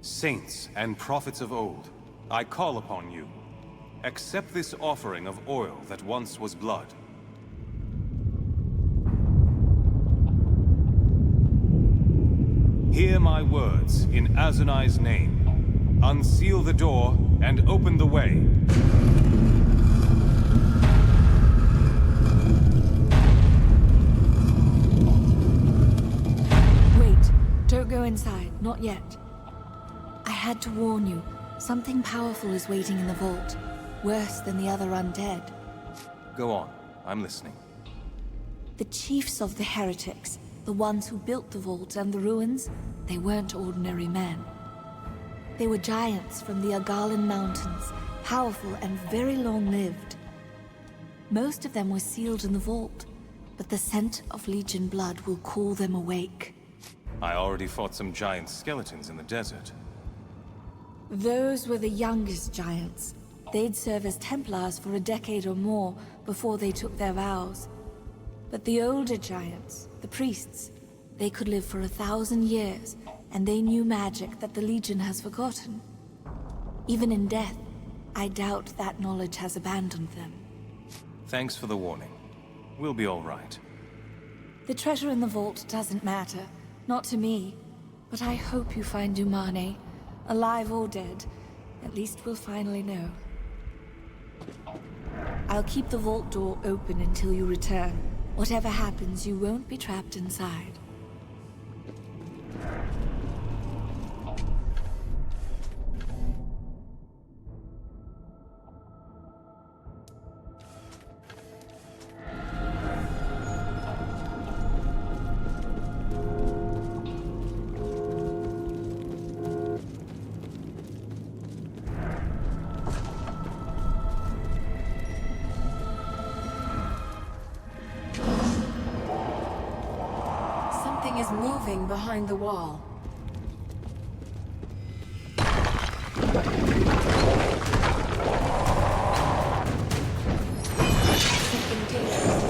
Saints and prophets of old, I call upon you. Accept this offering of oil that once was blood. Hear my words in Azunai's name. Unseal the door and open the way. Wait, don't go inside, not yet. I had to warn you, something powerful is waiting in the vault. Worse than the other undead. Go on, I'm listening. The chiefs of the heretics, the ones who built the vault and the ruins, they weren't ordinary men. They were giants from the Agalan Mountains, powerful and very long-lived. Most of them were sealed in the vault, but the scent of Legion blood will call them awake. I already fought some giant skeletons in the desert. Those were the youngest giants. They'd serve as Templars for a decade or more before they took their vows. But the older giants, the priests, they could live for 1,000 years, and they knew magic that the Legion has forgotten. Even in death, I doubt that knowledge has abandoned them. Thanks for the warning. We'll be all right. The treasure in the vault doesn't matter, not to me. But I hope you find Dumane, alive or dead. At least we'll finally know. I'll keep the vault door open until you return. Whatever happens, you won't be trapped inside. Something is moving behind the wall. Something dangerous.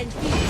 and future.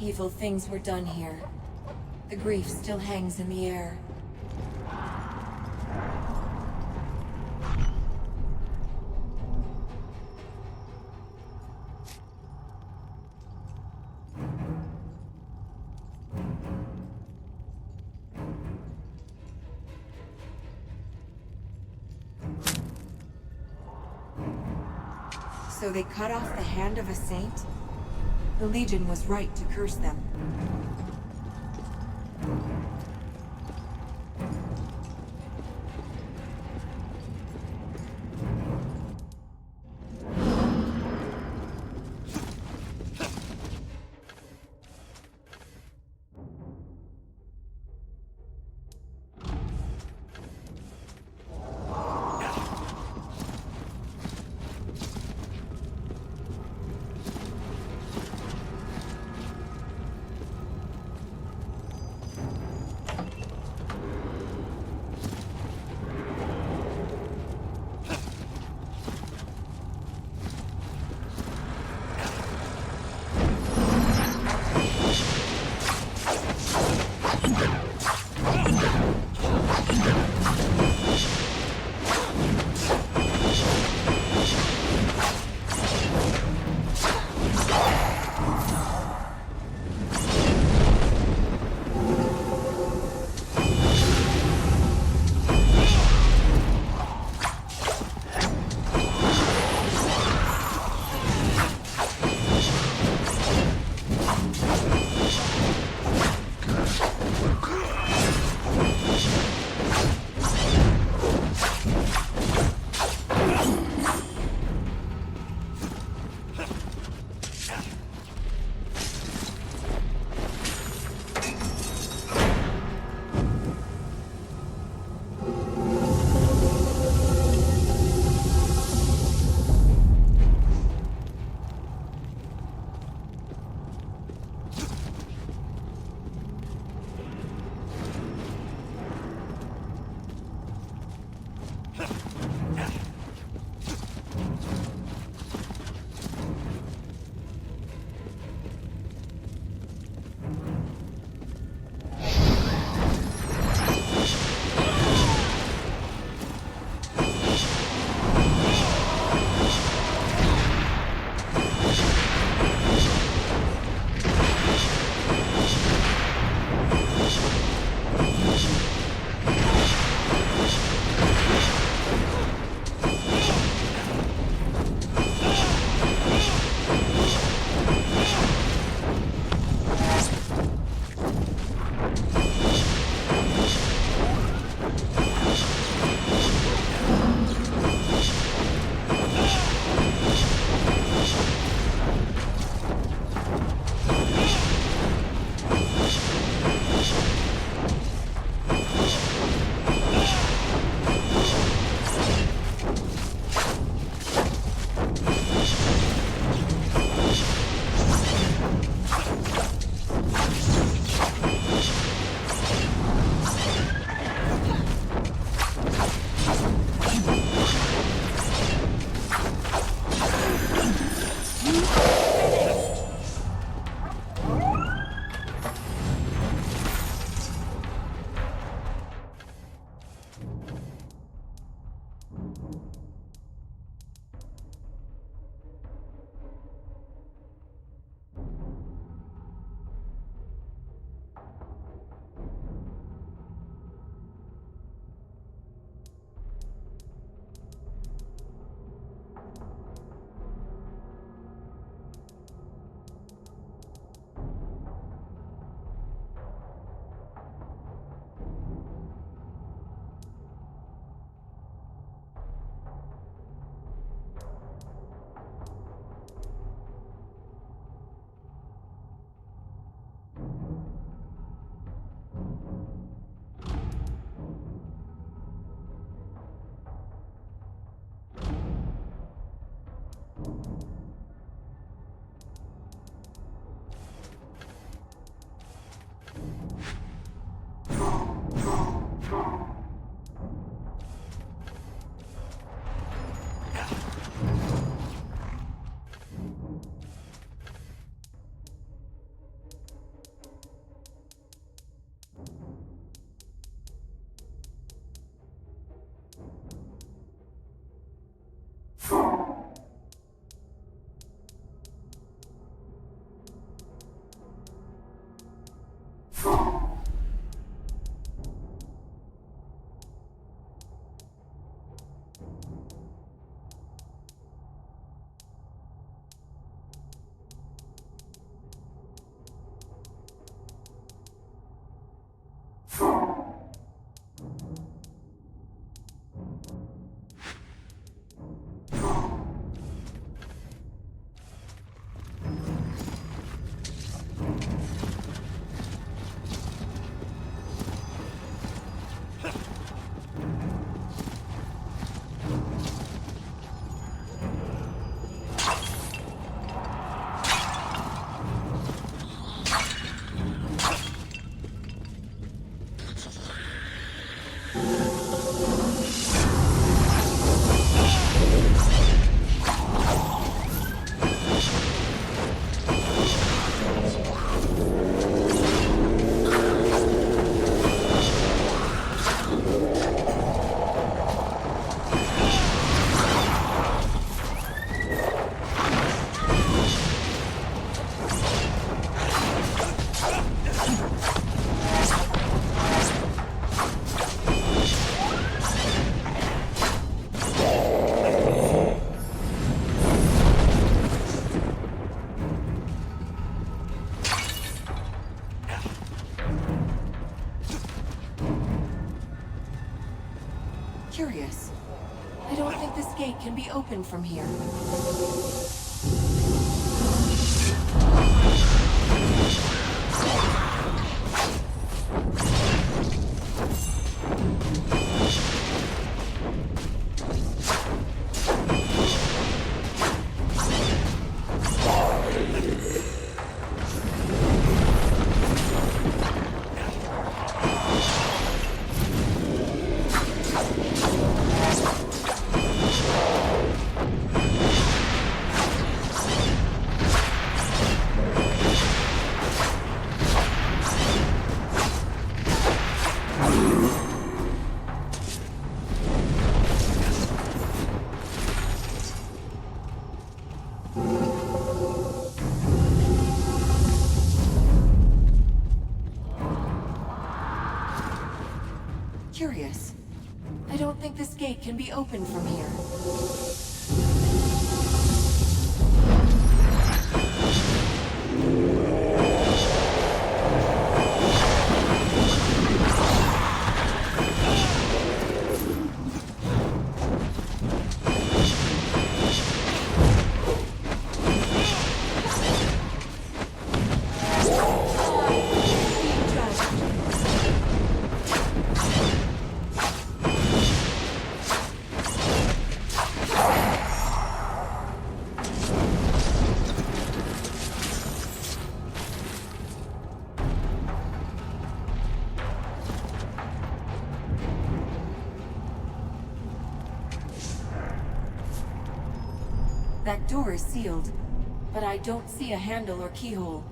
evil things were done here. The grief still hangs in the air. So they cut off the hand of a saint? The Legion was right to curse them. open from here. Curious. I don't think this gate can be opened from here. That door is sealed, but I don't see a handle or keyhole.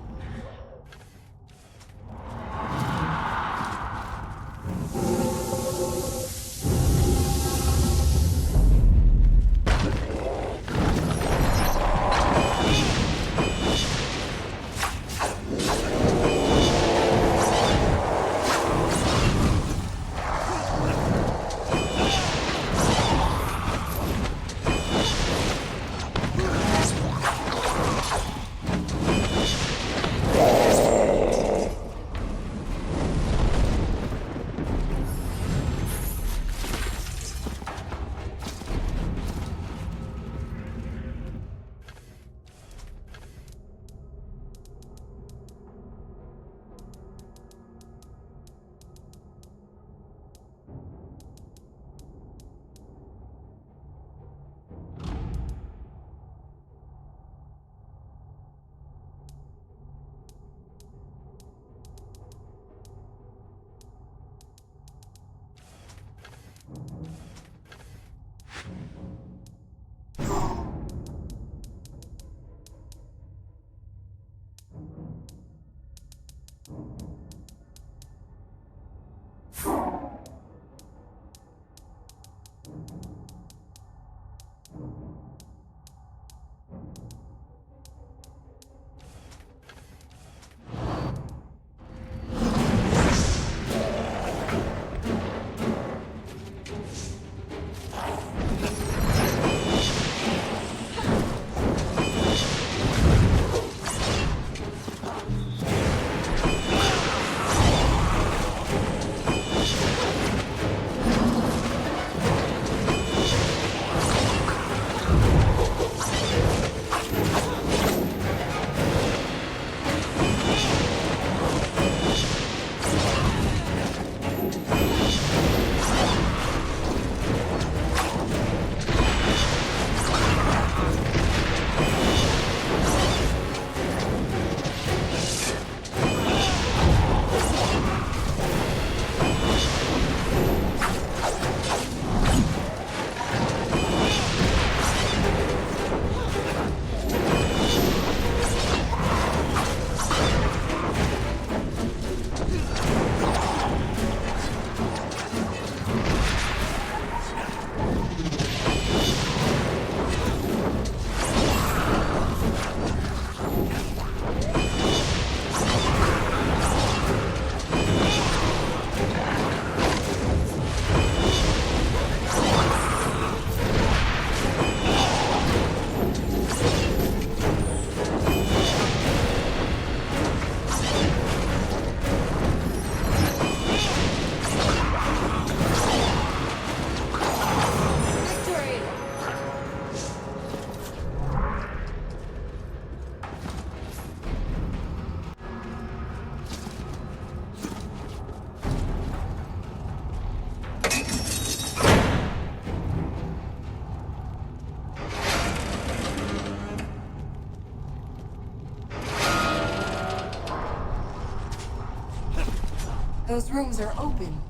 Those rooms are open.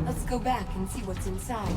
Let's go back and see what's inside.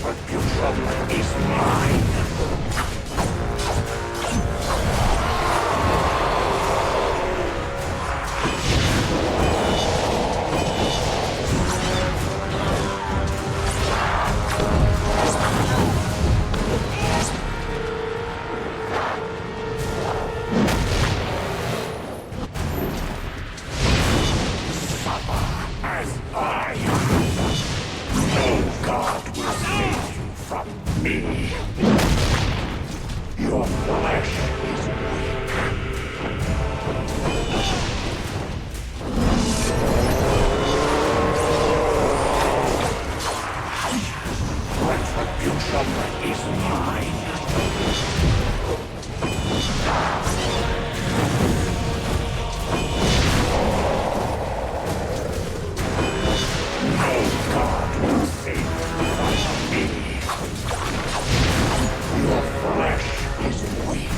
Retribution is mine. Your flesh is weak. Retribution is mine. No god will save you from me. Your flesh is weak.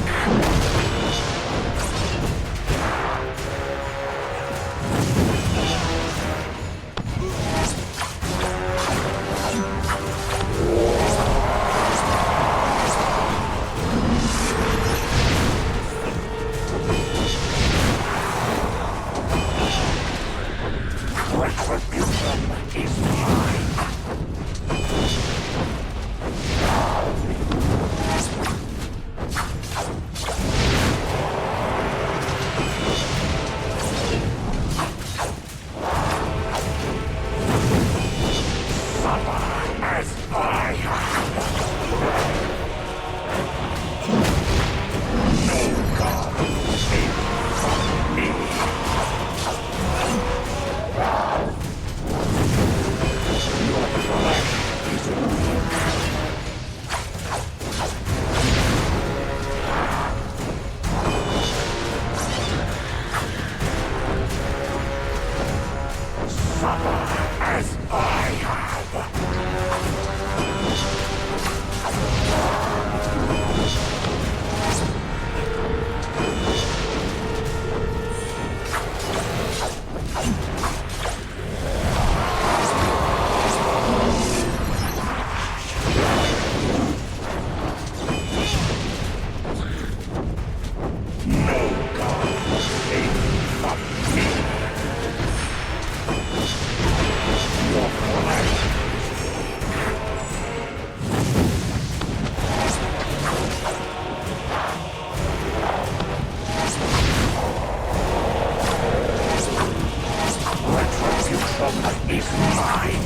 Retribution is mine.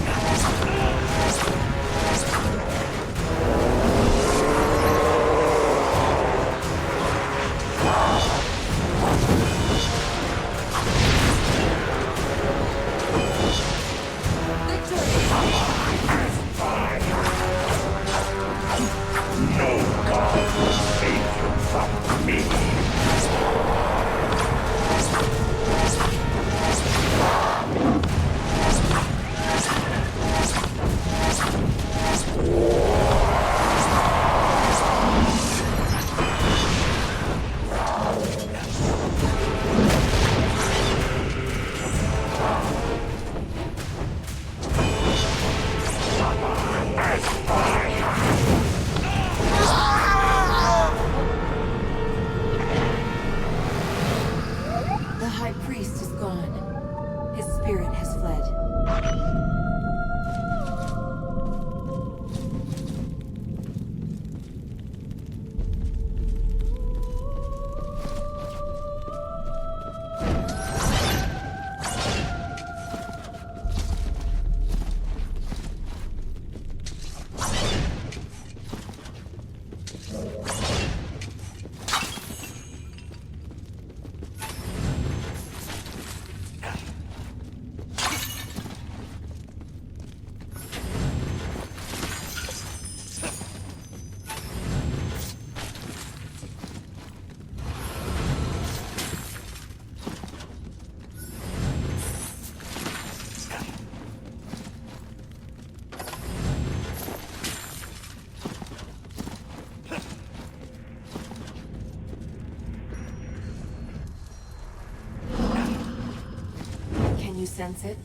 Sense it?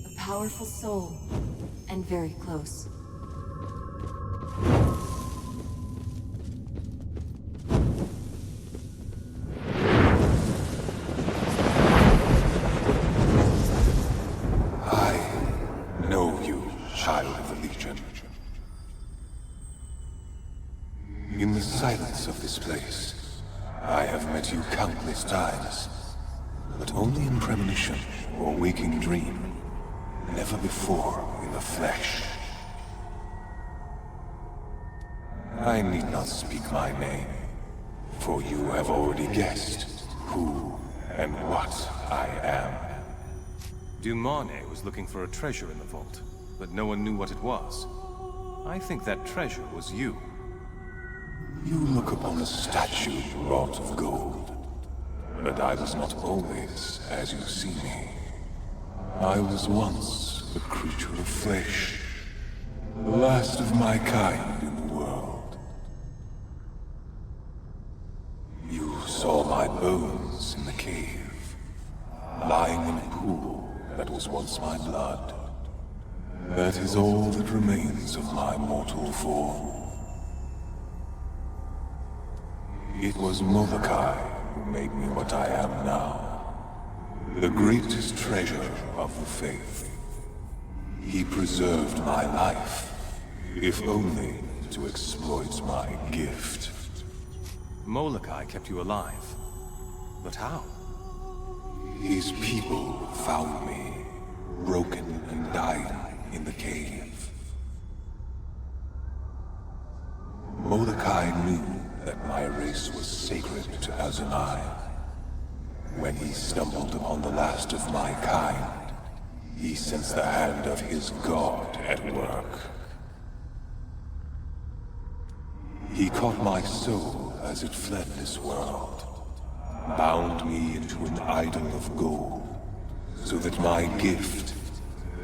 A powerful soul, and very close. In the silence of this place, I have met you countless times, but only in premonition or waking dream, never before in the flesh. I need not speak my name, for you have already guessed who and what I am. Dumane was looking for a treasure in the vault, but no one knew what it was. I think that treasure was you. You look upon a statue wrought of gold, but I was not always as you see me. I was once a creature of flesh, the last of my kind in the world. You saw my bones in the cave, lying in a pool that was once my blood. That is all that remains of my mortal form. It was Molochi who made me what I am now, the greatest treasure of the faith. He preserved my life, if only to exploit my gift. Molochi kept you alive. But how? His people found me, broken and dying in the cave. Molochi knew that my race was sacred to Azunai. When he stumbled upon the last of my kind, he sensed the hand of his god at work. He caught my soul as it fled this world, bound me into an idol of gold, so that my gift,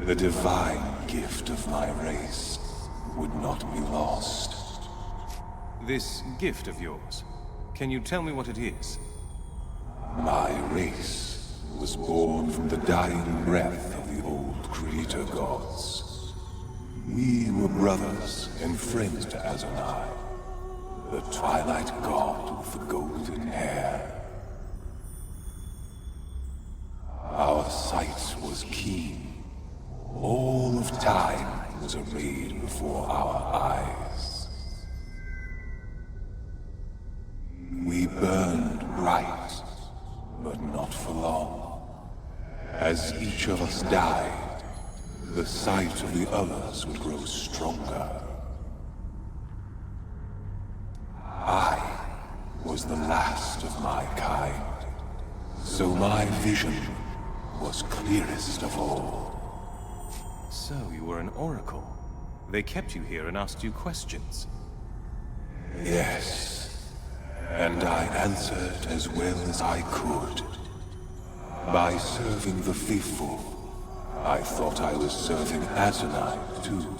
the divine gift of my race, would not be lost. This gift of yours, can you tell me what it is? My race was born from the dying breath of the old creator gods. We were brothers and friends to Azunai, the twilight god with the golden hair. Our sight was keen. All of time was arrayed before our eyes. We burned bright, but not for long. As each of us died, the sight of the others would grow stronger. I was the last of my kind, so my vision was clearest of all. So you were an oracle. They kept you here and asked you questions. Yes. And I answered as well as I could. By serving the faithful, I thought I was serving Azunai too.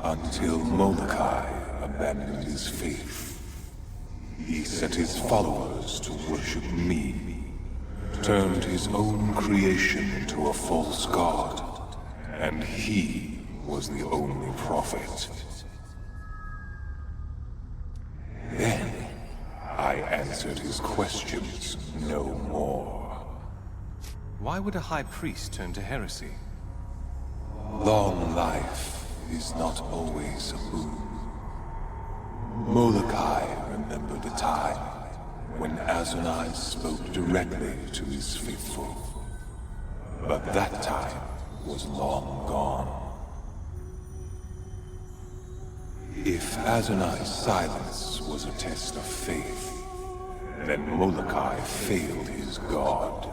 Until Molochi abandoned his faith. He set his followers to worship me, turned his own creation into a false god, and he was the only prophet. Then, I answered his questions no more. Why would a high priest turn to heresy? Long life is not always a boon. Molochi remembered a time when Azunai spoke directly to his faithful. But that time was long gone. If Azunai's silence was a test of faith, then Molochi failed his god.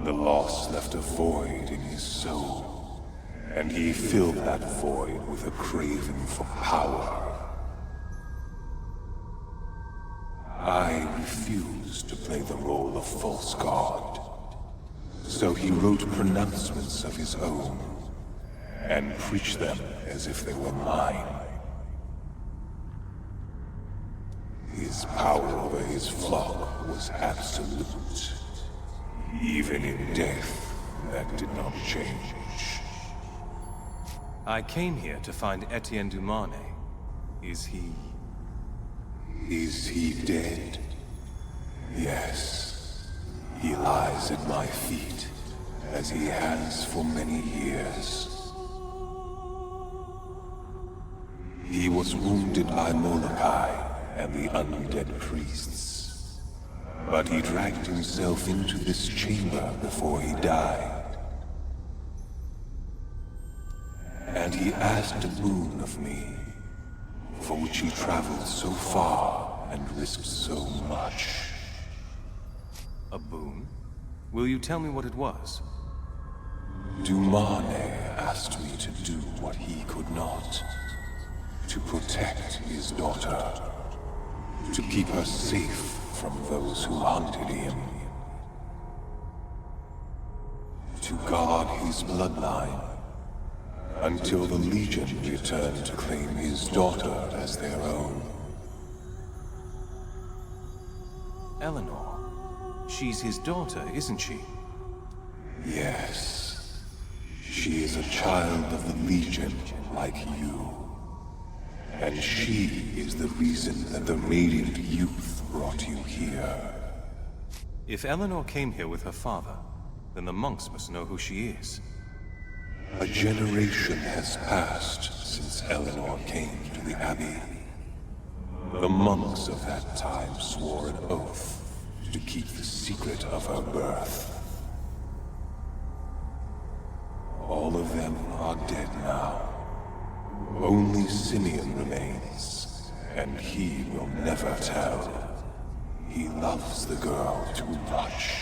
The loss left a void in his soul, and he filled that void with a craving for power. I refused to play the role of false god, so he wrote pronouncements of his own, and preached them as if they were mine. His power over his flock was absolute. Even in death, that did not change. I came here to find Etienne Dumane. Is he... Is he dead? Yes. He lies at my feet, as he has for many years. He was wounded by Molochi and the undead priests. But he dragged himself into this chamber before he died. And he asked a boon of me, for which he traveled so far and risked so much. A boon? Will you tell me what it was? Dumane asked me to do what he could not. To protect his daughter. To keep her safe from those who hunted him. To guard his bloodline. Until the Legion returned to claim his daughter as their own. Eleanor. She's his daughter, isn't she? Yes. She is a child of the Legion, like you. And she is the reason that the Radiant Youth brought you here. If Eleanor came here with her father, then the monks must know who she is. A generation has passed since Eleanor came to the Abbey. The monks of that time swore an oath to keep the secret of her birth. All of them are dead now. Only Simeon remains, and he will never tell. He loves the girl too much.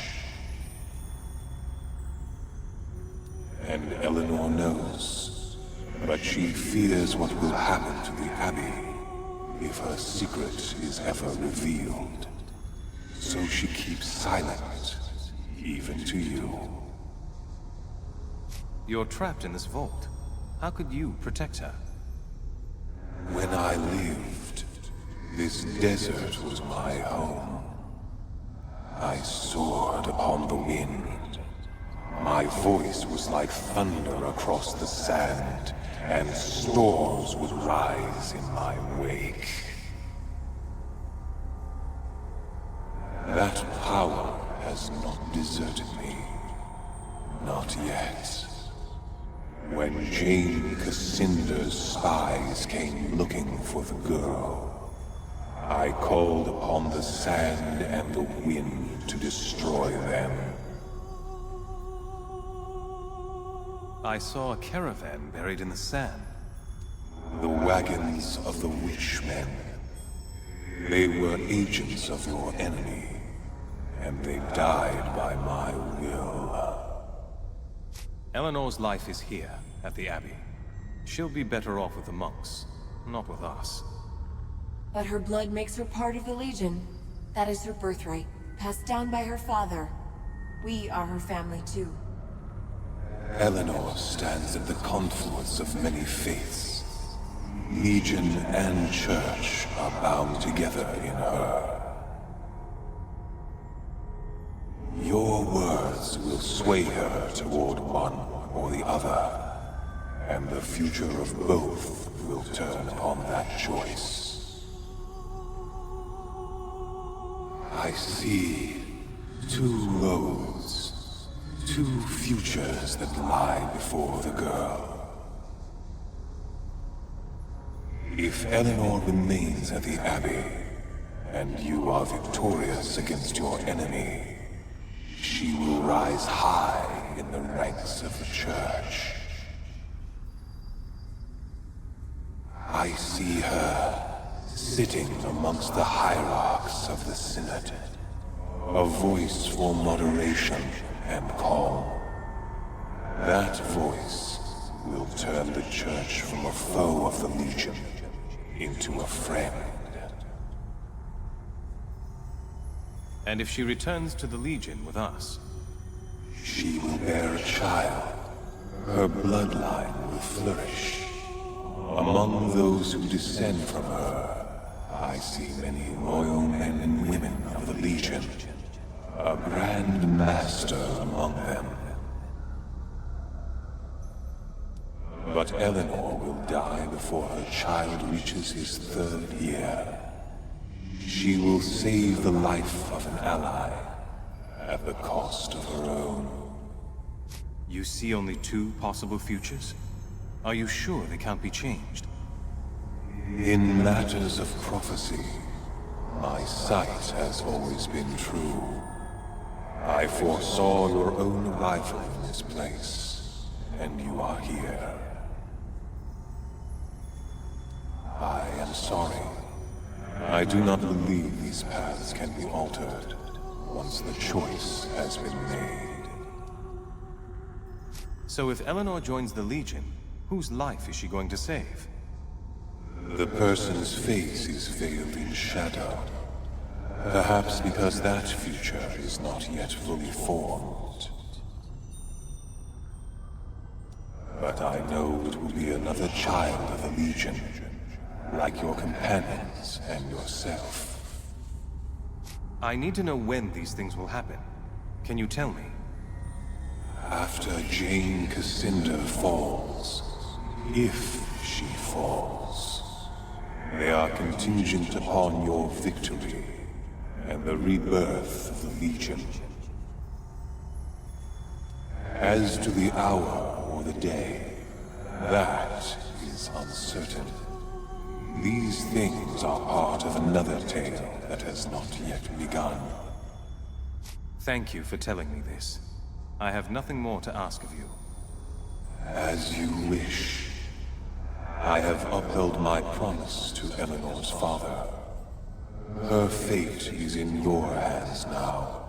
And Eleanor knows, but she fears what will happen to the Abbey if her secret is ever revealed. So she keeps silent, even to you. You're trapped in this vault. How could you protect her? When I lived, this desert was my home. I soared upon the wind. My voice was like thunder across the sand, and storms would rise in my wake. That power has not deserted me. Not yet. When Jeyne Cassinder's spies came looking for the girl, I called upon the sand and the wind to destroy them. I saw a caravan buried in the sand. The wagons of the Witchmen. They were agents of your enemy, and they died by my will. Eleanor's life is here, at the Abbey. She'll be better off with the monks, not with us. But her blood makes her part of the Legion. That is her birthright, passed down by her father. We are her family too. Eleanor stands at the confluence of many faiths. Legion and Church are bound together in her. Your words will sway her toward one or the other, and the future of both will turn upon that choice. I see two roads, two futures that lie before the girl. If Eleanor remains at the Abbey, and you are victorious against your enemy, she will rise high in the ranks of the Church. I see her sitting amongst the hierarchs of the Synod, a voice for moderation and calm. That voice will turn the Church from a foe of the Legion into a friend. And if she returns to the Legion with us? She will bear a child. Her bloodline will flourish. Among those who descend from her, I see many loyal men and women of the Legion. A Grand Master among them. But Eleanor will die before her child reaches his 3rd year. She will save the life of an ally, at the cost of her own. You see only 2 possible futures? Are you sure they can't be changed? In matters of prophecy, my sight has always been true. I foresaw your own arrival in this place, and you are here. I am sorry. I do not believe these paths can be altered once the choice has been made. So if Eleanor joins the Legion, whose life is she going to save? The person's face is veiled in shadow. Perhaps because that future is not yet fully formed. But I know it will be another child of the Legion, like your companions and yourself. I need to know when these things will happen. Can you tell me? After Jeyne Cassinda falls, if she falls, they are contingent upon your victory and the rebirth of the Legion. As to the hour or the day, that is uncertain. These things are part of another tale that has not yet begun. Thank you for telling me this. I have nothing more to ask of you. As you wish. I have upheld my promise to Eleanor's father. Her fate is in your hands now,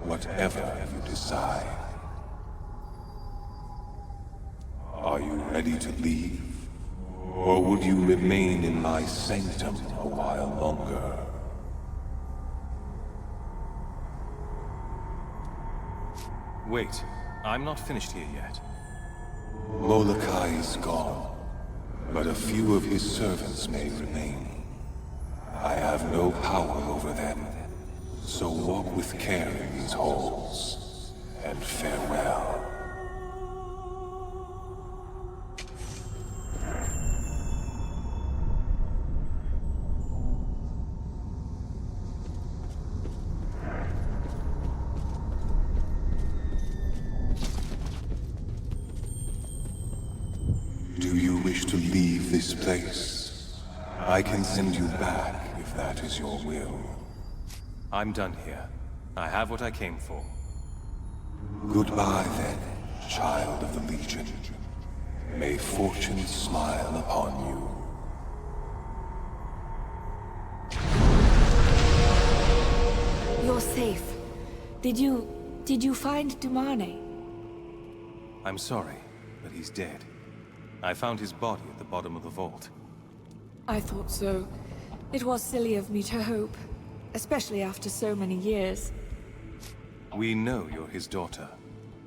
whatever you decide. Are you ready to leave? Or would you remain in my sanctum a while longer? Wait, I'm not finished here yet. Molochi is gone, but a few of his servants may remain. I have no power over them, so walk with care in these halls, and farewell. Do you wish to leave this place? I can send you back if that is your will. I'm done here. I have what I came for. Goodbye then, child of the Legion. May fortune smile upon you. You're safe. Did you find Dumane? I'm sorry, but he's dead. I found his body at the bottom of the vault. I thought so. It was silly of me to hope, especially after so many years. We know you're his daughter.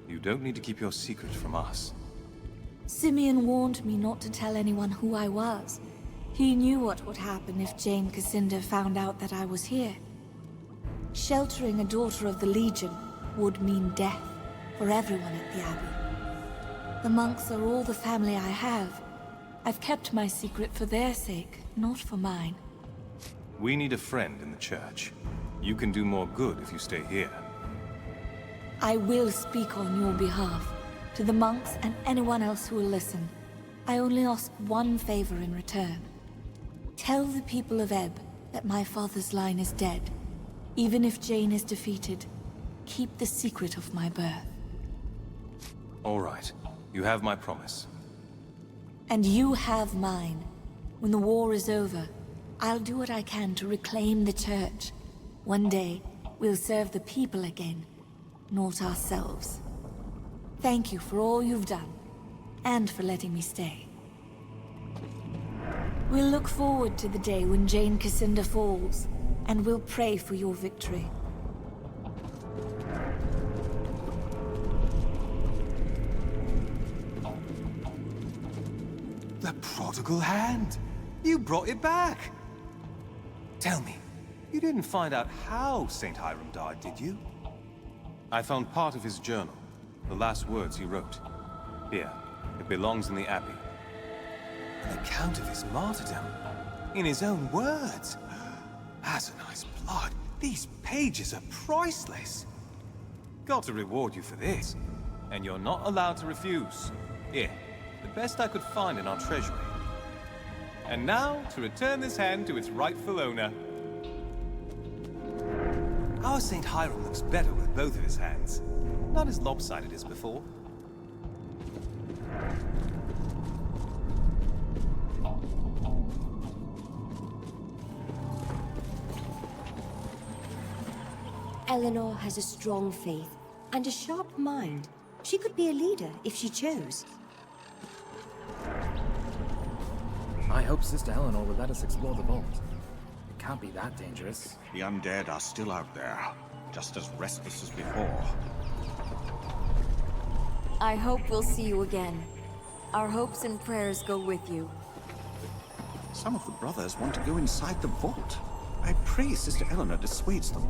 You don't need to keep your secret from us. Simeon warned me not to tell anyone who I was. He knew what would happen if Jeyne Cassinda found out that I was here. Sheltering a daughter of the Legion would mean death for everyone at the Abbey. The monks are all the family I have. I've kept my secret for their sake, not for mine. We need a friend in the church. You can do more good if you stay here. I will speak on your behalf, to the monks and anyone else who will listen. I only ask one favor in return. Tell the people of Ebb that my father's line is dead. Even if Jeyne is defeated, keep the secret of my birth. All right. You have my promise. And you have mine. When the war is over, I'll do what I can to reclaim the church. One day, we'll serve the people again, not ourselves. Thank you for all you've done, and for letting me stay. We'll look forward to the day when Jeyne Cassinda falls, and we'll pray for your victory. The prodigal hand! You brought it back! Tell me, you didn't find out how St. Hiram died, did you? I found part of his journal, the last words he wrote. Here, it belongs in the Abbey. An account of his martyrdom, in his own words. Azani's blood, these pages are priceless. Got to reward you for this, and you're not allowed to refuse. Here, the best I could find in our treasury. And now, to return this hand to its rightful owner. Our St. Hiram looks better with both of his hands. Not as lopsided as before. Eleanor has a strong faith and a sharp mind. She could be a leader if she chose. I hope Sister Eleanor will let us explore the vault. It can't be that dangerous. The undead are still out there, just as restless as before. I hope we'll see you again. Our hopes and prayers go with you. Some of the brothers want to go inside the vault. I pray Sister Eleanor dissuades them.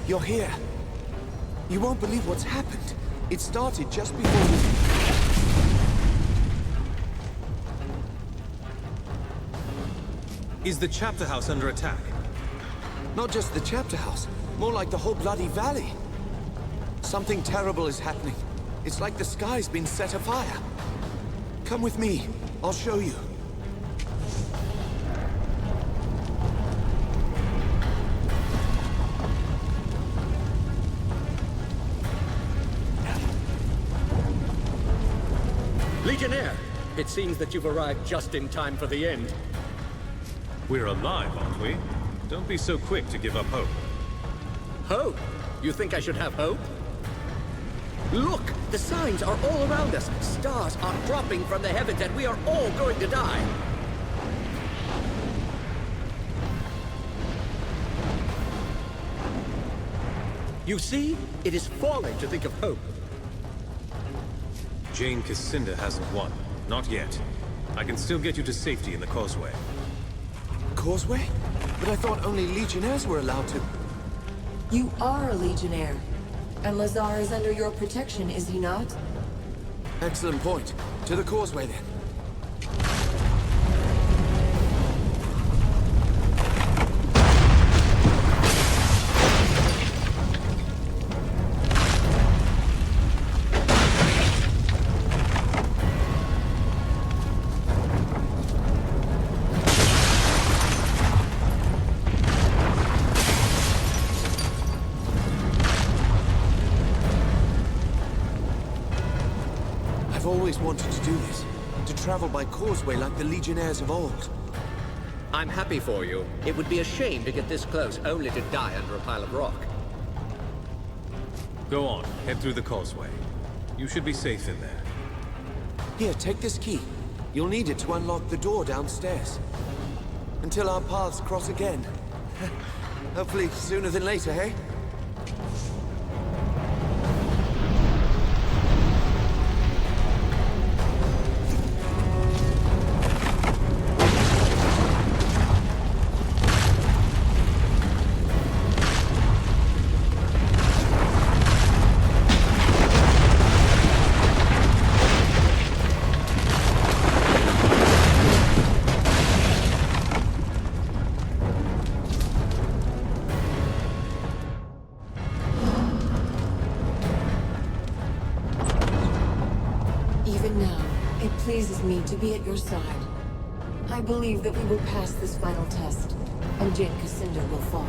You're here. You won't believe what's happened. It started just before we... Is the chapter house under attack? Not just the chapter house, more like the whole bloody valley. Something terrible is happening. It's like the sky's been set afire. Come with me. I'll show you. Legionnaire, it seems that you've arrived just in time for the end. We're alive, aren't we? Don't be so quick to give up hope. Hope? You think I should have hope? Look! The signs are all around us. Stars are dropping from the heavens and we are all going to die. You see? It is folly to think of hope. Jeyne Cassinda hasn't won. Not yet. I can still get you to safety in the causeway. Causeway? But I thought only Legionnaires were allowed to... You are a Legionnaire. And Lazar is under your protection, is he not? Excellent point. To the causeway, then. I've always wanted to do this. To travel by causeway like the Legionnaires of old. I'm happy for you. It would be a shame to get this close only to die under a pile of rock. Go on, head through the causeway. You should be safe in there. Here, take this key. You'll need it to unlock the door downstairs. Until our paths cross again. Hopefully sooner than later, hey? Even now, it pleases me to be at your side. I believe that we will pass this final test, and Jeyne Cassinda will fall.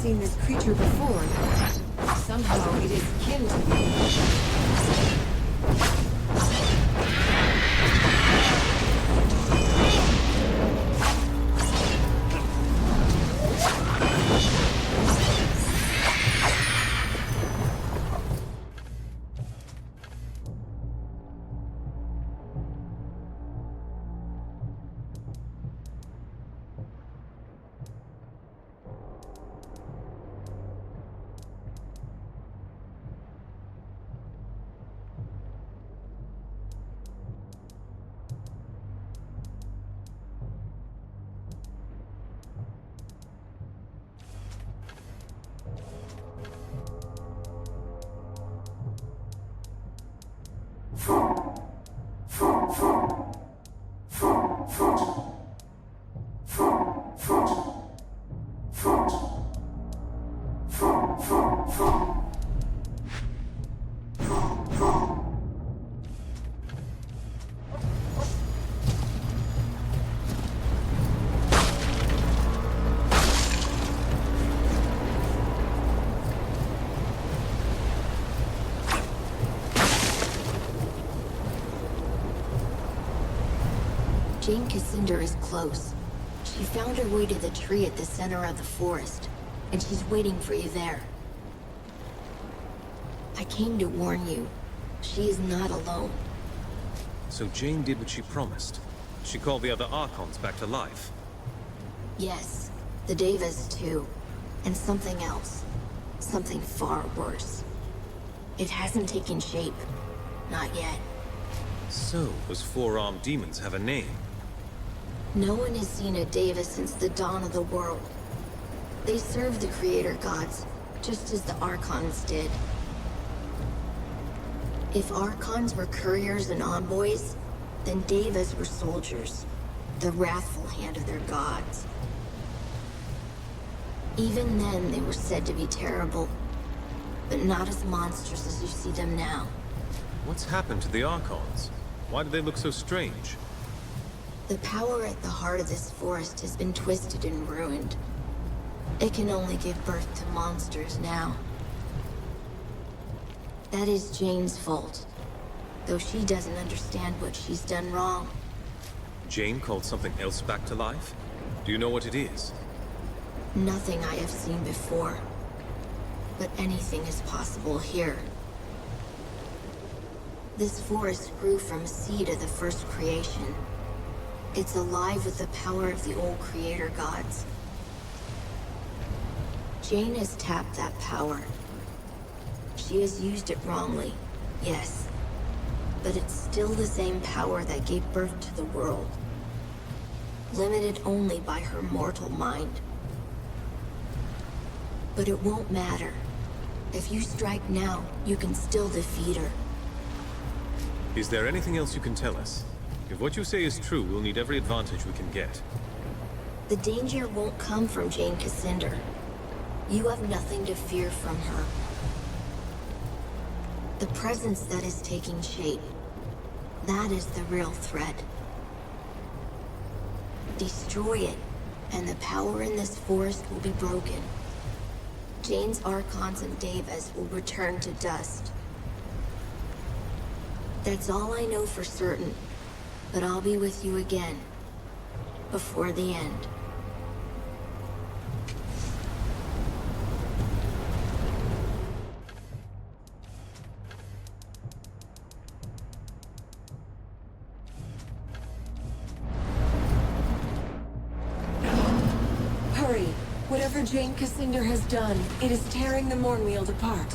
seen this creature before. Somehow it is kin to me. Jeyne Cassandra is close. She found her way to the tree at the center of the forest, and she's waiting for you there. I came to warn you. She is not alone. So Jeyne did what she promised. She called the other Archons back to life. Yes, the Devas too. And something else. Something far worse. It hasn't taken shape. Not yet. So, those four-armed demons have a name. No one has seen a Deva since the dawn of the world. They serve the Creator Gods, just as the Archons did. If Archons were couriers and envoys, then Devas were soldiers, the wrathful hand of their gods. Even then, they were said to be terrible, but not as monstrous as you see them now. What's happened to the Archons? Why do they look so strange? The power at the heart of this forest has been twisted and ruined. It can only give birth to monsters now. That is Jeyne's fault, though she doesn't understand what she's done wrong. Jeyne called something else back to life? Do you know what it is? Nothing I have seen before, but anything is possible here. This forest grew from a seed of the first creation. It's alive with the power of the old Creator Gods. Jeyne has tapped that power. She has used it wrongly, yes. But it's still the same power that gave birth to the world. Limited only by her mortal mind. But it won't matter. If you strike now, you can still defeat her. Is there anything else you can tell us? If what you say is true, we'll need every advantage we can get. The danger won't come from Jeyne Cassandra. You have nothing to fear from her. The presence that is taking shape, that is the real threat. Destroy it, and the power in this forest will be broken. Jeyne's Archons and Devas will return to dust. That's all I know for certain, but I'll be with you again, before the end. Hurry! Whatever Jeyne Cassandra has done, it is tearing the Mournweald apart.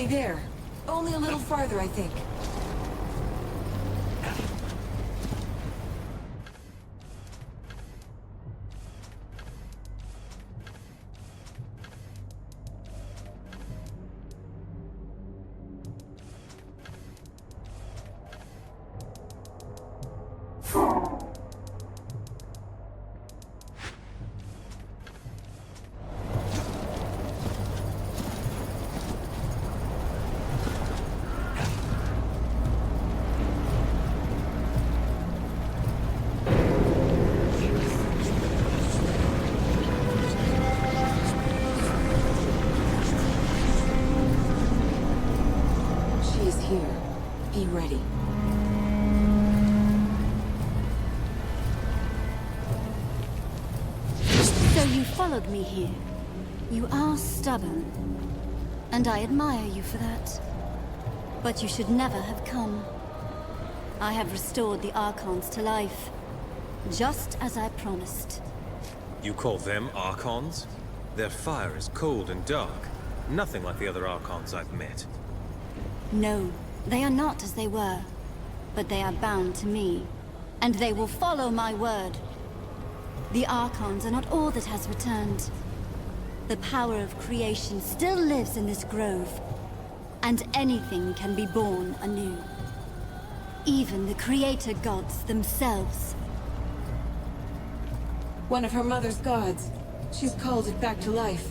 There. Only a little farther, I think. Be ready. So you followed me here. You are stubborn. And I admire you for that. But you should never have come. I have restored the Archons to life. Just as I promised. You call them Archons? Their fire is cold and dark. Nothing like the other Archons I've met. No, they are not as they were. But they are bound to me. And they will follow my word. The Archons are not all that has returned. The power of creation still lives in this grove. And anything can be born anew. Even the creator gods themselves. One of her mother's gods. She's called it back to life.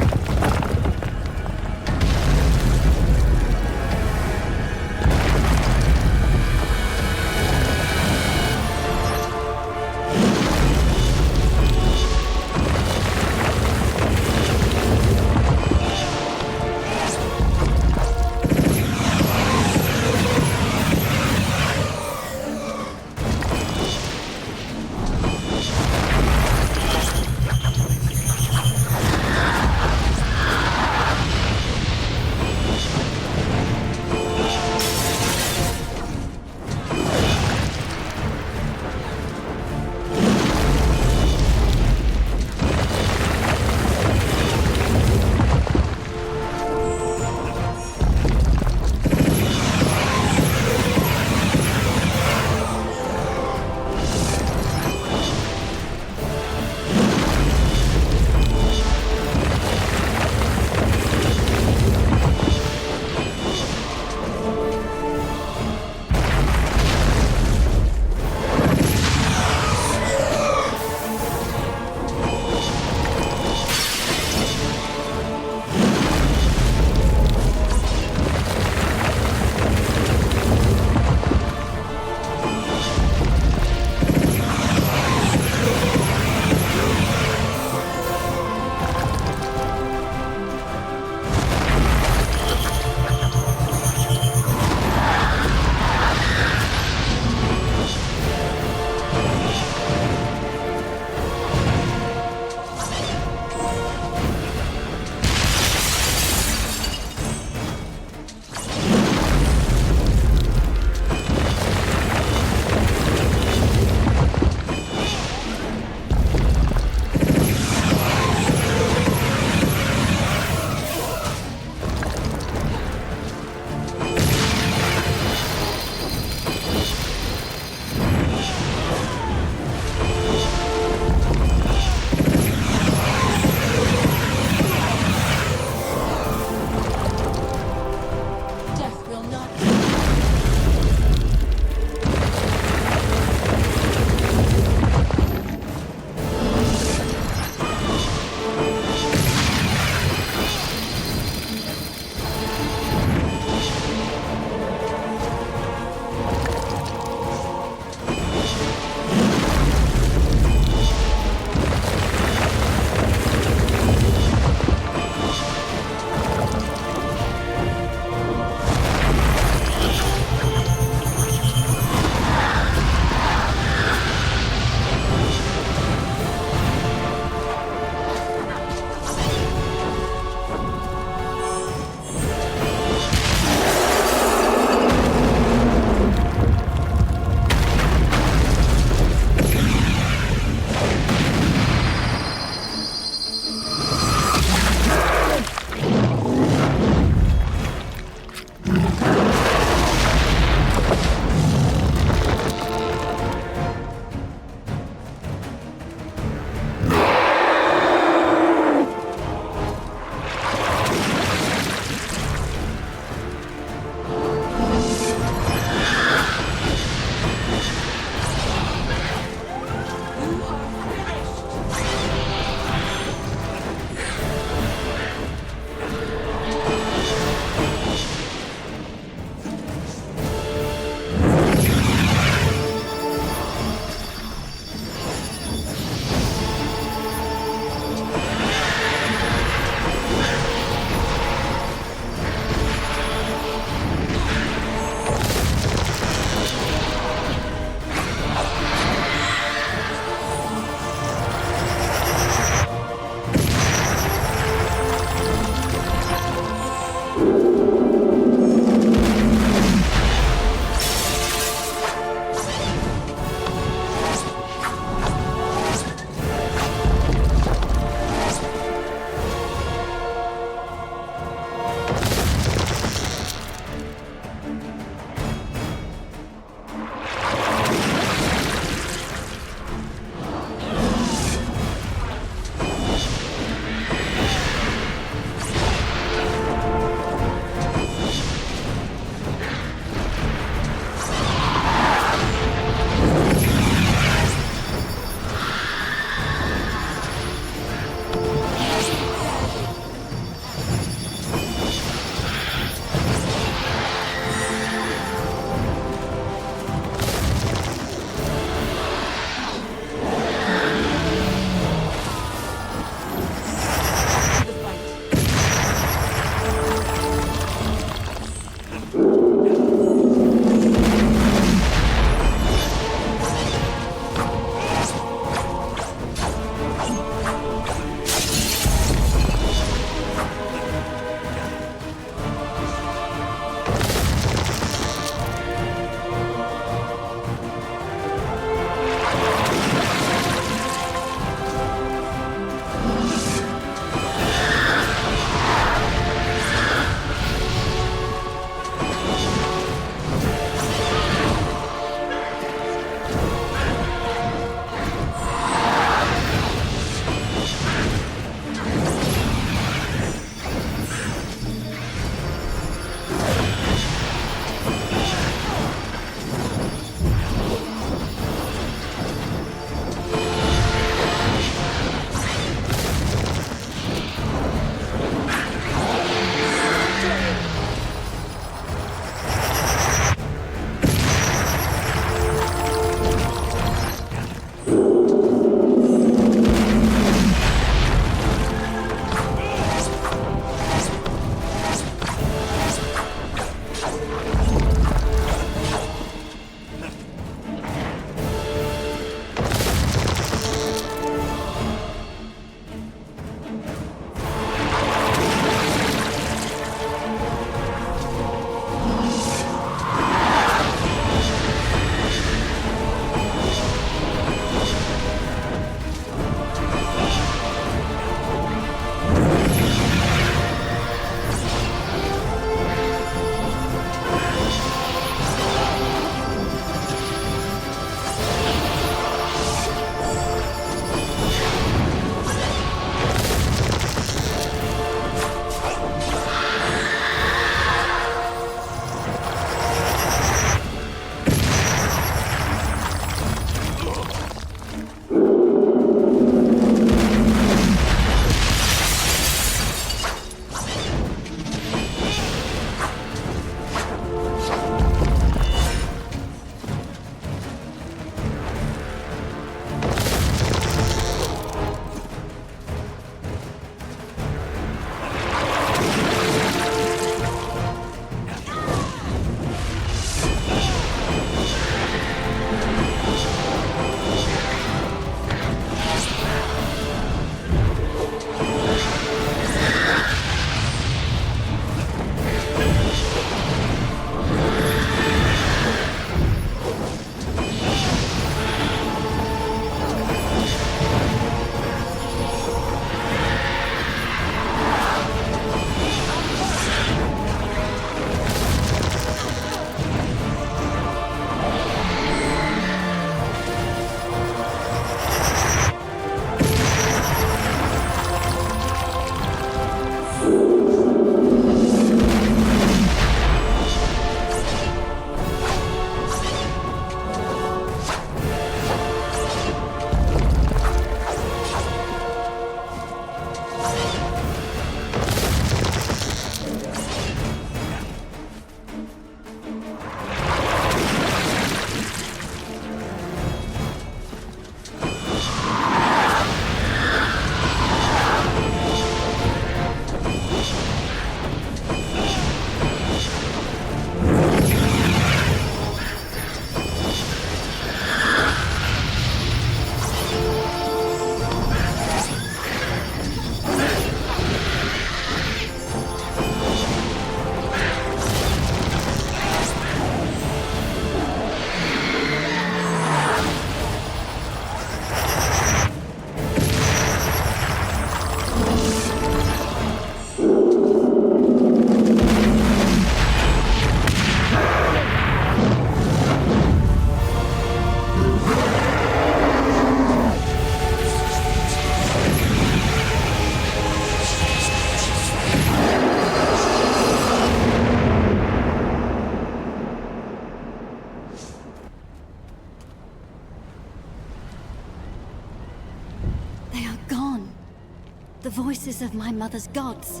The voices of my mother's gods.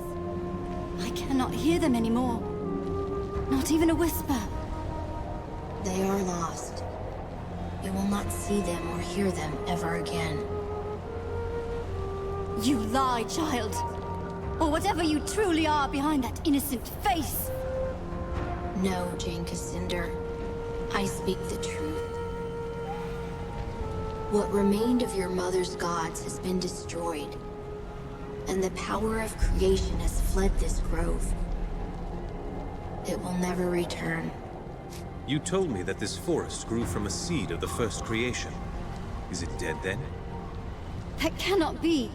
I cannot hear them anymore. Not even a whisper. They are lost. You will not see them or hear them ever again. You lie, child. Or whatever you truly are behind that innocent face. No, Jeyne Cassinder. I speak the truth. What remained of your mother's gods has been destroyed, and the power of creation has fled this grove. It will never return. You told me that this forest grew from a seed of the first creation. Is it dead then? That cannot be.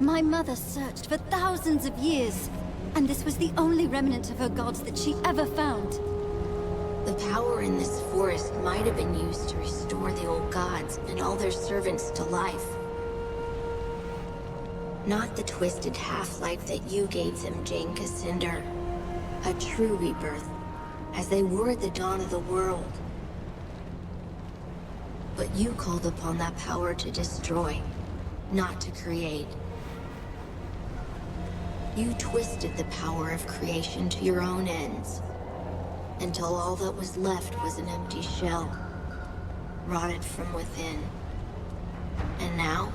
My mother searched for thousands of years, and this was the only remnant of her gods that she ever found. The power in this forest might have been used to restore the old gods and all their servants to life. Not the twisted half-life that you gave them, Jeyne Cassinder. A true rebirth, as they were at the dawn of the world. But you called upon that power to destroy, not to create. You twisted the power of creation to your own ends, until all that was left was an empty shell, rotted from within. And now,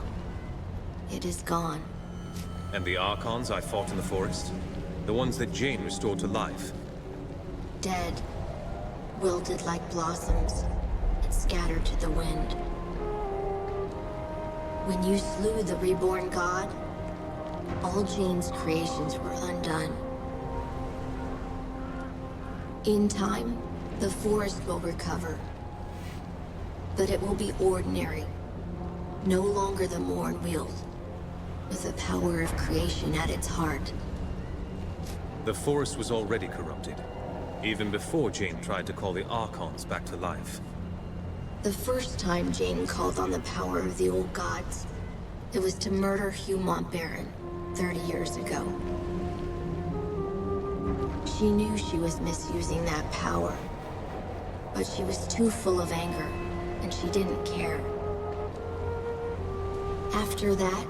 it is gone. And the Archons I fought in the forest? The ones that Jeyne restored to life? Dead, wilted like blossoms, and scattered to the wind. When you slew the reborn god, all Jeyne's creations were undone. In time, the forest will recover. But it will be ordinary, no longer the Morn wield, with the power of creation at its heart. The forest was already corrupted, even before Jeyne tried to call the Archons back to life. The first time Jeyne called on the power of the old gods, it was to murder Hugh Montbaron 30 years ago. She knew she was misusing that power, but she was too full of anger, and she didn't care. After that,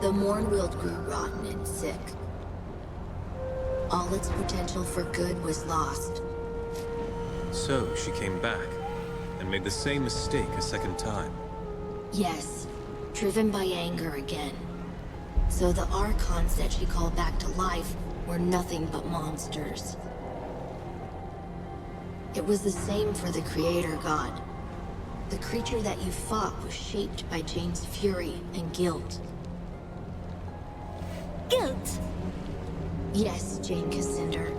the Mornwield grew rotten and sick. All its potential for good was lost. So she came back, and made the same mistake a second time. Yes, driven by anger again. So the Archons that she called back to life were nothing but monsters. It was the same for the Creator God. The creature that you fought was shaped by Jeyne's fury and guilt. Guilt? Yes, Jeyne Cassinder.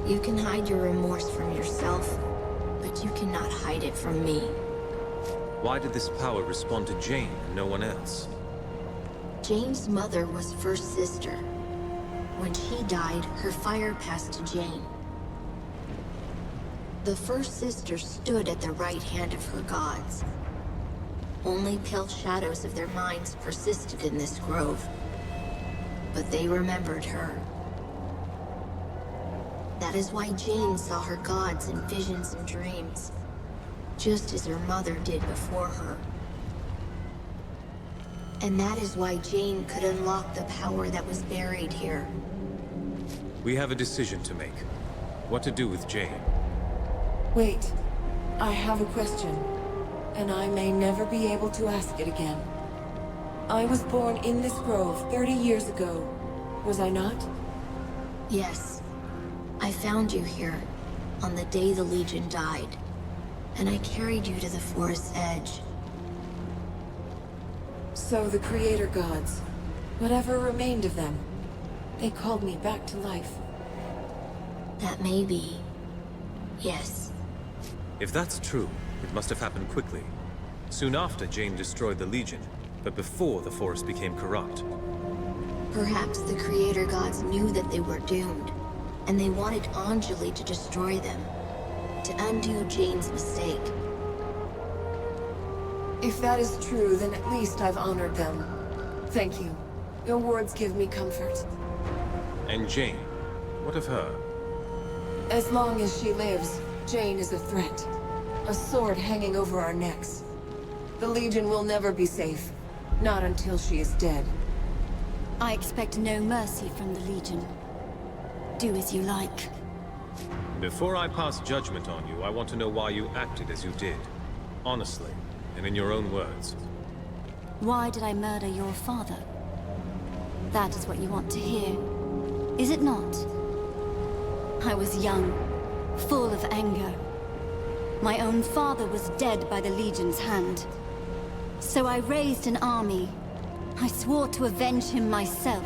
You can hide your remorse from yourself, but you cannot hide it from me. Why did this power respond to Jeyne and no one else? Jeyne's mother was first sister. When she died, her fire passed to Jeyne. The first sister stood at the right hand of her gods. Only pale shadows of their minds persisted in this grove. But they remembered her. That is why Jeyne saw her gods in visions and dreams, just as her mother did before her. And that is why Jeyne could unlock the power that was buried here. We have a decision to make. What to do with Jeyne. Wait. I have a question, and I may never be able to ask it again. I was born in this grove 30 years ago, was I not? Yes. I found you here, on the day the Legion died, and I carried you to the forest's edge. So the Creator Gods, whatever remained of them, they called me back to life. That may be. Yes. If that's true, it must have happened quickly. Soon after Jeyne destroyed the Legion, but before the forest became corrupt. Perhaps the Creator Gods knew that they were doomed, and they wanted Anjali to destroy them, to undo Jeyne's mistake. If that is true, then at least I've honored them. Thank you. Your words give me comfort. And Jeyne, what of her? As long as she lives, Jeyne is a threat. A sword hanging over our necks. The Legion will never be safe. Not until she is dead. I expect no mercy from the Legion. Do as you like. Before I pass judgment on you, I want to know why you acted as you did. Honestly, and in your own words. Why did I murder your father? That is what you want to hear, is it not? I was young, full of anger. My own father was dead by the Legion's hand. So I raised an army. I swore to avenge him myself,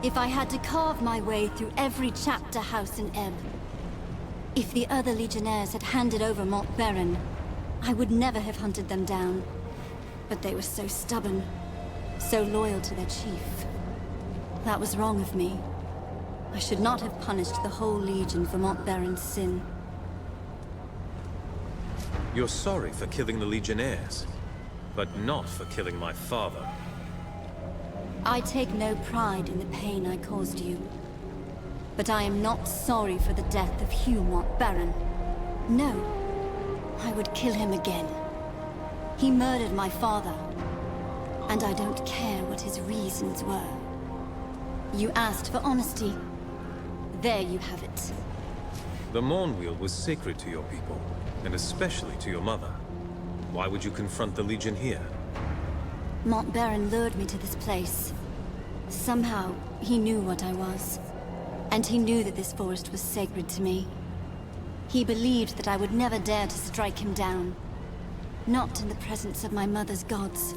if I had to carve my way through every chapter house in Ebb. If the other Legionnaires had handed over Mont Baron, I would never have hunted them down. But they were so stubborn, so loyal to their chief. That was wrong of me. I should not have punished the whole Legion for Mont Baron's sin. You're sorry for killing the Legionnaires, but not for killing my father. I take no pride in the pain I caused you. But I am not sorry for the death of Hugh Mont Baron. No, I would kill him again. He murdered my father, and I don't care what his reasons were. You asked for honesty. There you have it. The Mornwheel was sacred to your people, and especially to your mother. Why would you confront the Legion here? Mont Baron lured me to this place. Somehow, he knew what I was. And he knew that this forest was sacred to me. He believed that I would never dare to strike him down. Not in the presence of my mother's gods.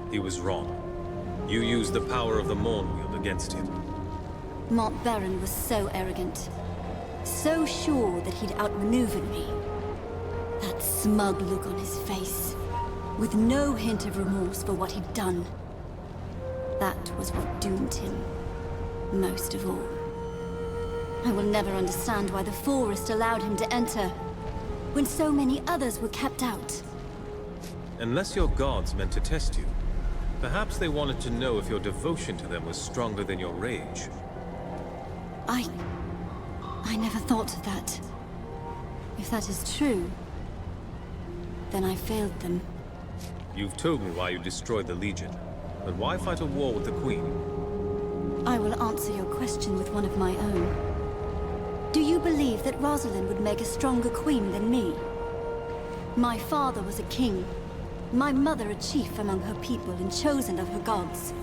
He was wrong. You used the power of the Mornwheel against him. Mont Baron was so arrogant. So sure that he'd outmaneuvered me. That smug look on his face, with no hint of remorse for what he'd done. That was what doomed him, most of all. I will never understand why the forest allowed him to enter, when so many others were kept out. Unless your gods meant to test you, perhaps they wanted to know if your devotion to them was stronger than your rage. I never thought of that. If that is true, then I failed them. You've told me why you destroyed the Legion, but why fight a war with the Queen? I will answer your question with one of my own. Do you believe that Rosalind would make a stronger queen than me? My father was a king, my mother a chief among her people and chosen of her gods.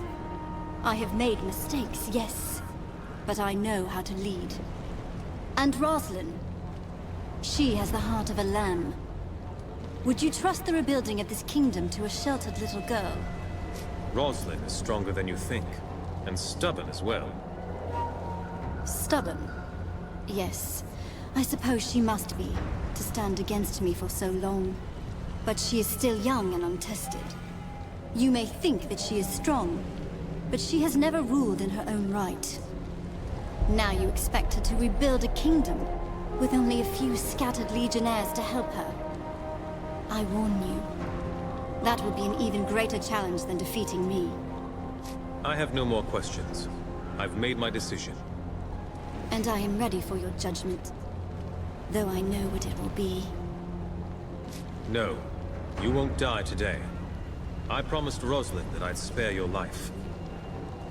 I have made mistakes, yes, but I know how to lead. And Rosalind, she has the heart of a lamb. Would you trust the rebuilding of this kingdom to a sheltered little girl? Rosalind is stronger than you think, and stubborn as well. Stubborn? Yes, I suppose she must be, to stand against me for so long. But she is still young and untested. You may think that she is strong, but she has never ruled in her own right. Now you expect her to rebuild a kingdom, with only a few scattered legionnaires to help her. I warn you, that would be an even greater challenge than defeating me. I have no more questions. I've made my decision. And I am ready for your judgment, though I know what it will be. No, you won't die today. I promised Rosalind that I'd spare your life.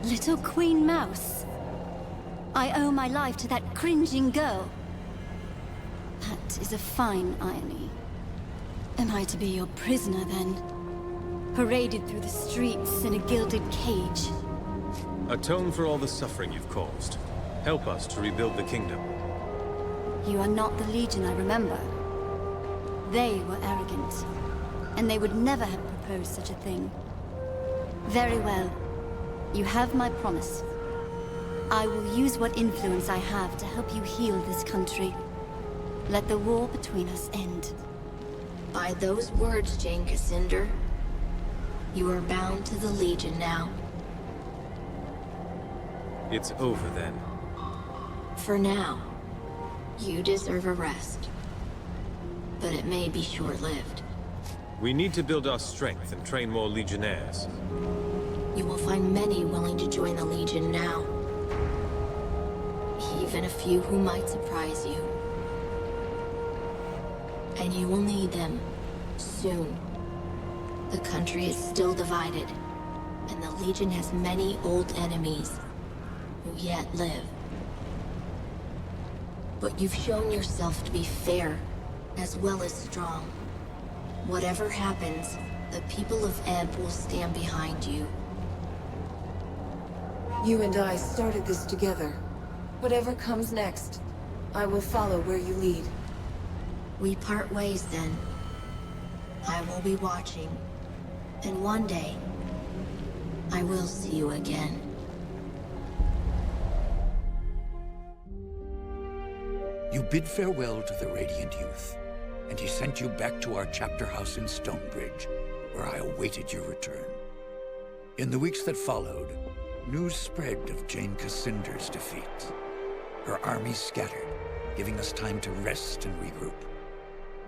Little Queen Mouse. I owe my life to that cringing girl. That is a fine irony. Am I to be your prisoner, then? Paraded through the streets in a gilded cage? Atone for all the suffering you've caused. Help us to rebuild the kingdom. You are not the Legion I remember. They were arrogant, and they would never have proposed such a thing. Very well. You have my promise. I will use what influence I have to help you heal this country. Let the war between us end. By those words, Jeyne Cassinder, you are bound to the Legion now. It's over then. For now, you deserve a rest. But it may be short-lived. We need to build our strength and train more legionnaires. You will find many willing to join the Legion now. Even a few who might surprise you. And you will need them soon. The country is still divided, And the Legion has many old enemies who yet live. But you've shown yourself to be fair, as well as strong. Whatever happens, the people of Ebb will stand behind you. You and I started this together. Whatever comes next, I will follow where you lead. We part ways then. I will be watching. And one day, I will see you again. You bid farewell to the Radiant Youth, and he sent you back to our chapter house in Stonebridge, where I awaited your return. In the weeks that followed, news spread of Jeyne Cassinder's defeat. Her army scattered, giving us time to rest and regroup.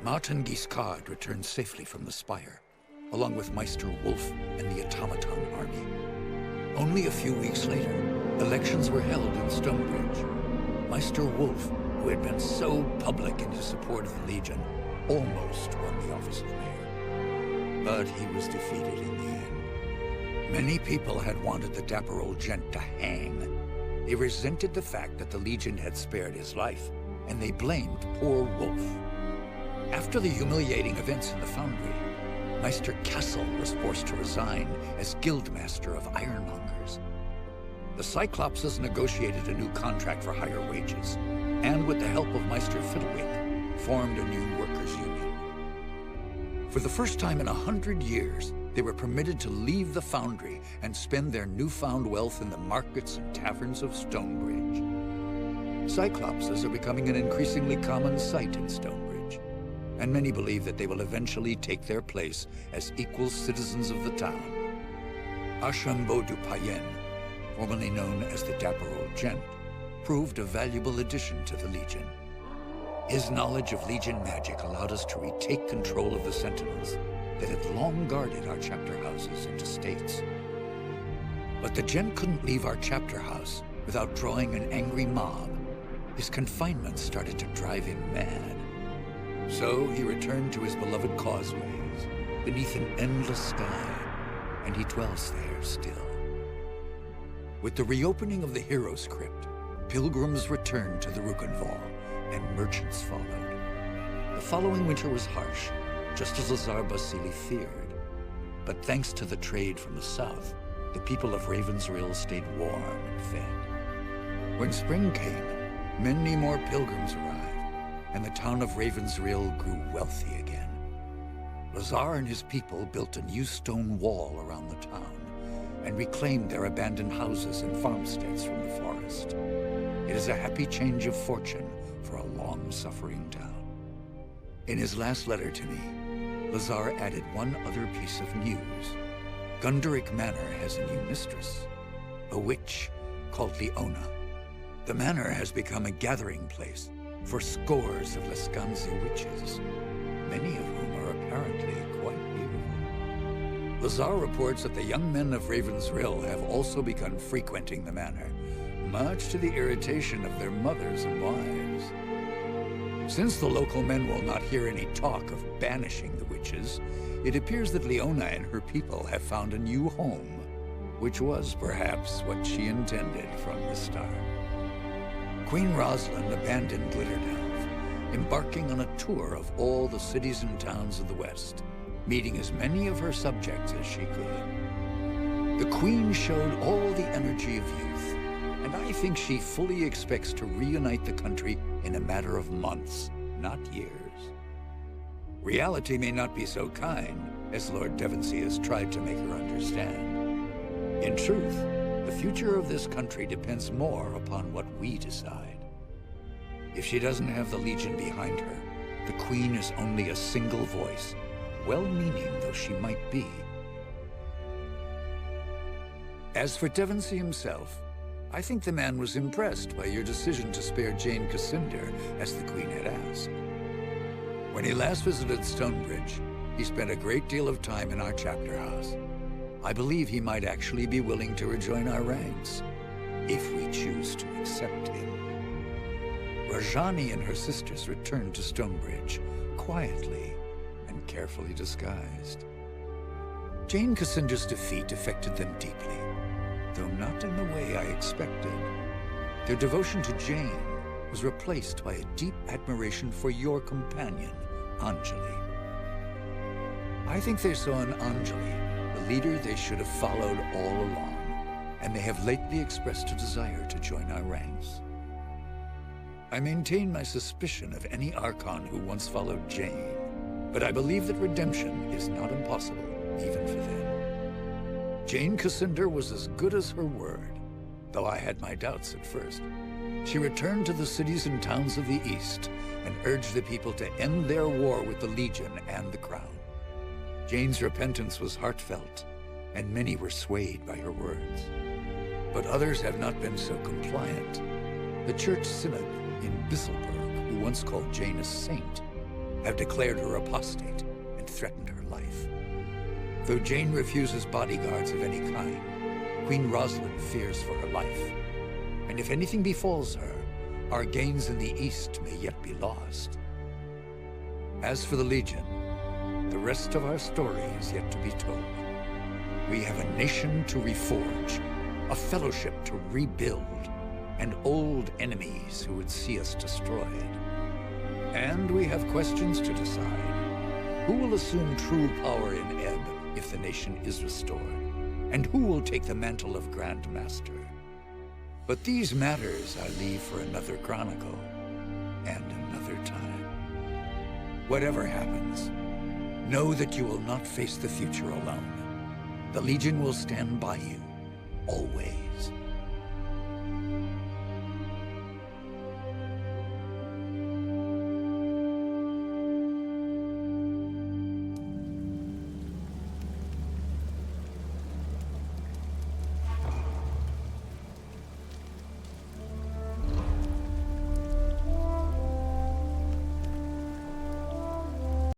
Martin Guiscard returned safely from the Spire, along with Meister Wolf and the Automaton army. Only a few weeks later, elections were held in Stonebridge. Meister Wolf, who had been so public in his support of the Legion, almost won the office of mayor. But he was defeated in the end. Many people had wanted the dapper old gent to hang. They resented the fact that the Legion had spared his life, and they blamed poor Wolf. After the humiliating events in the Foundry, Meister Castle was forced to resign as Guildmaster of Ironmongers. The Cyclopses negotiated a new contract for higher wages, and with the help of Meister Fiddlewick, formed a new workers' union. For the first time in 100 years, they were permitted to leave the Foundry and spend their newfound wealth in the markets and taverns of Stonebridge. Cyclopses are becoming an increasingly common sight in Stonebridge, and many believe that they will eventually take their place as equal citizens of the town. Archambault du Payen, formerly known as the Dapper Old Gent, proved a valuable addition to the Legion. His knowledge of Legion magic allowed us to retake control of the Sentinels that had long guarded our chapter houses and estates. But the Gent couldn't leave our chapter house without drawing an angry mob. His confinement started to drive him mad. So he returned to his beloved causeways, beneath an endless sky, and he dwells there still. With the reopening of the Heroes Crypt, pilgrims returned to the Rukenval, and merchants followed. The following winter was harsh, just as Lazar Basili feared. But thanks to the trade from the south, the people of Ravensrill stayed warm and fed. When spring came, many more pilgrims arrived, and the town of Ravensrill grew wealthy again. Lazar and his people built a new stone wall around the town, and reclaimed their abandoned houses and farmsteads from the forest. It is a happy change of fortune for a long-suffering town. In his last letter to me, Lazar added one other piece of news. Gunderic Manor has a new mistress, a witch called Leona. The manor has become a gathering place for scores of Lescanzi witches, many of whom are apparently quite beautiful. Lazar reports that the young men of Ravensrill have also begun frequenting the manor, much to the irritation of their mothers and wives. Since the local men will not hear any talk of banishing the witches, it appears that Leona and her people have found a new home, which was perhaps what she intended from the start. Queen Rosalind abandoned Glitterdelve, embarking on a tour of all the cities and towns of the West, meeting as many of her subjects as she could. The Queen showed all the energy of youth, and I think she fully expects to reunite the country in a matter of months, not years. Reality may not be so kind as Lord Devonsey has tried to make her understand. In truth, the future of this country depends more upon what we decide. If she doesn't have the Legion behind her, the Queen is only a single voice, well-meaning though she might be. As for Devonsey himself, I think the man was impressed by your decision to spare Jeyne Cassinder, as the Queen had asked. When he last visited Stonebridge, he spent a great deal of time in our chapter house. I believe he might actually be willing to rejoin our ranks, if we choose to accept him. Rajani and her sisters returned to Stonebridge, quietly and carefully disguised. Jeyne Cassinder's defeat affected them deeply, though not in the way I expected. Their devotion to Jeyne was replaced by a deep admiration for your companion, Anjali. I think they saw in Anjali the leader they should have followed all along, and they have lately expressed a desire to join our ranks. I maintain my suspicion of any Archon who once followed Jeyne, but I believe that redemption is not impossible, even for them. Jeyne Cassinder was as good as her word, though I had my doubts at first. She returned to the cities and towns of the East and urged the people to end their war with the Legion and the Crown. Jeyne's repentance was heartfelt, and many were swayed by her words. But others have not been so compliant. The Church Synod in Bisselberg, who once called Jeyne a saint, have declared her apostate and threatened her life. Though Jeyne refuses bodyguards of any kind, Queen Rosalind fears for her life. And if anything befalls her, our gains in the East may yet be lost. As for the Legion, the rest of our story is yet to be told. We have a nation to reforge, a fellowship to rebuild, and old enemies who would see us destroyed. And we have questions to decide. Who will assume true power in Ebb if the nation is restored? And who will take the mantle of Grand Master? But these matters I leave for another chronicle, and another time. Whatever happens, know that you will not face the future alone. The Legion will stand by you, always.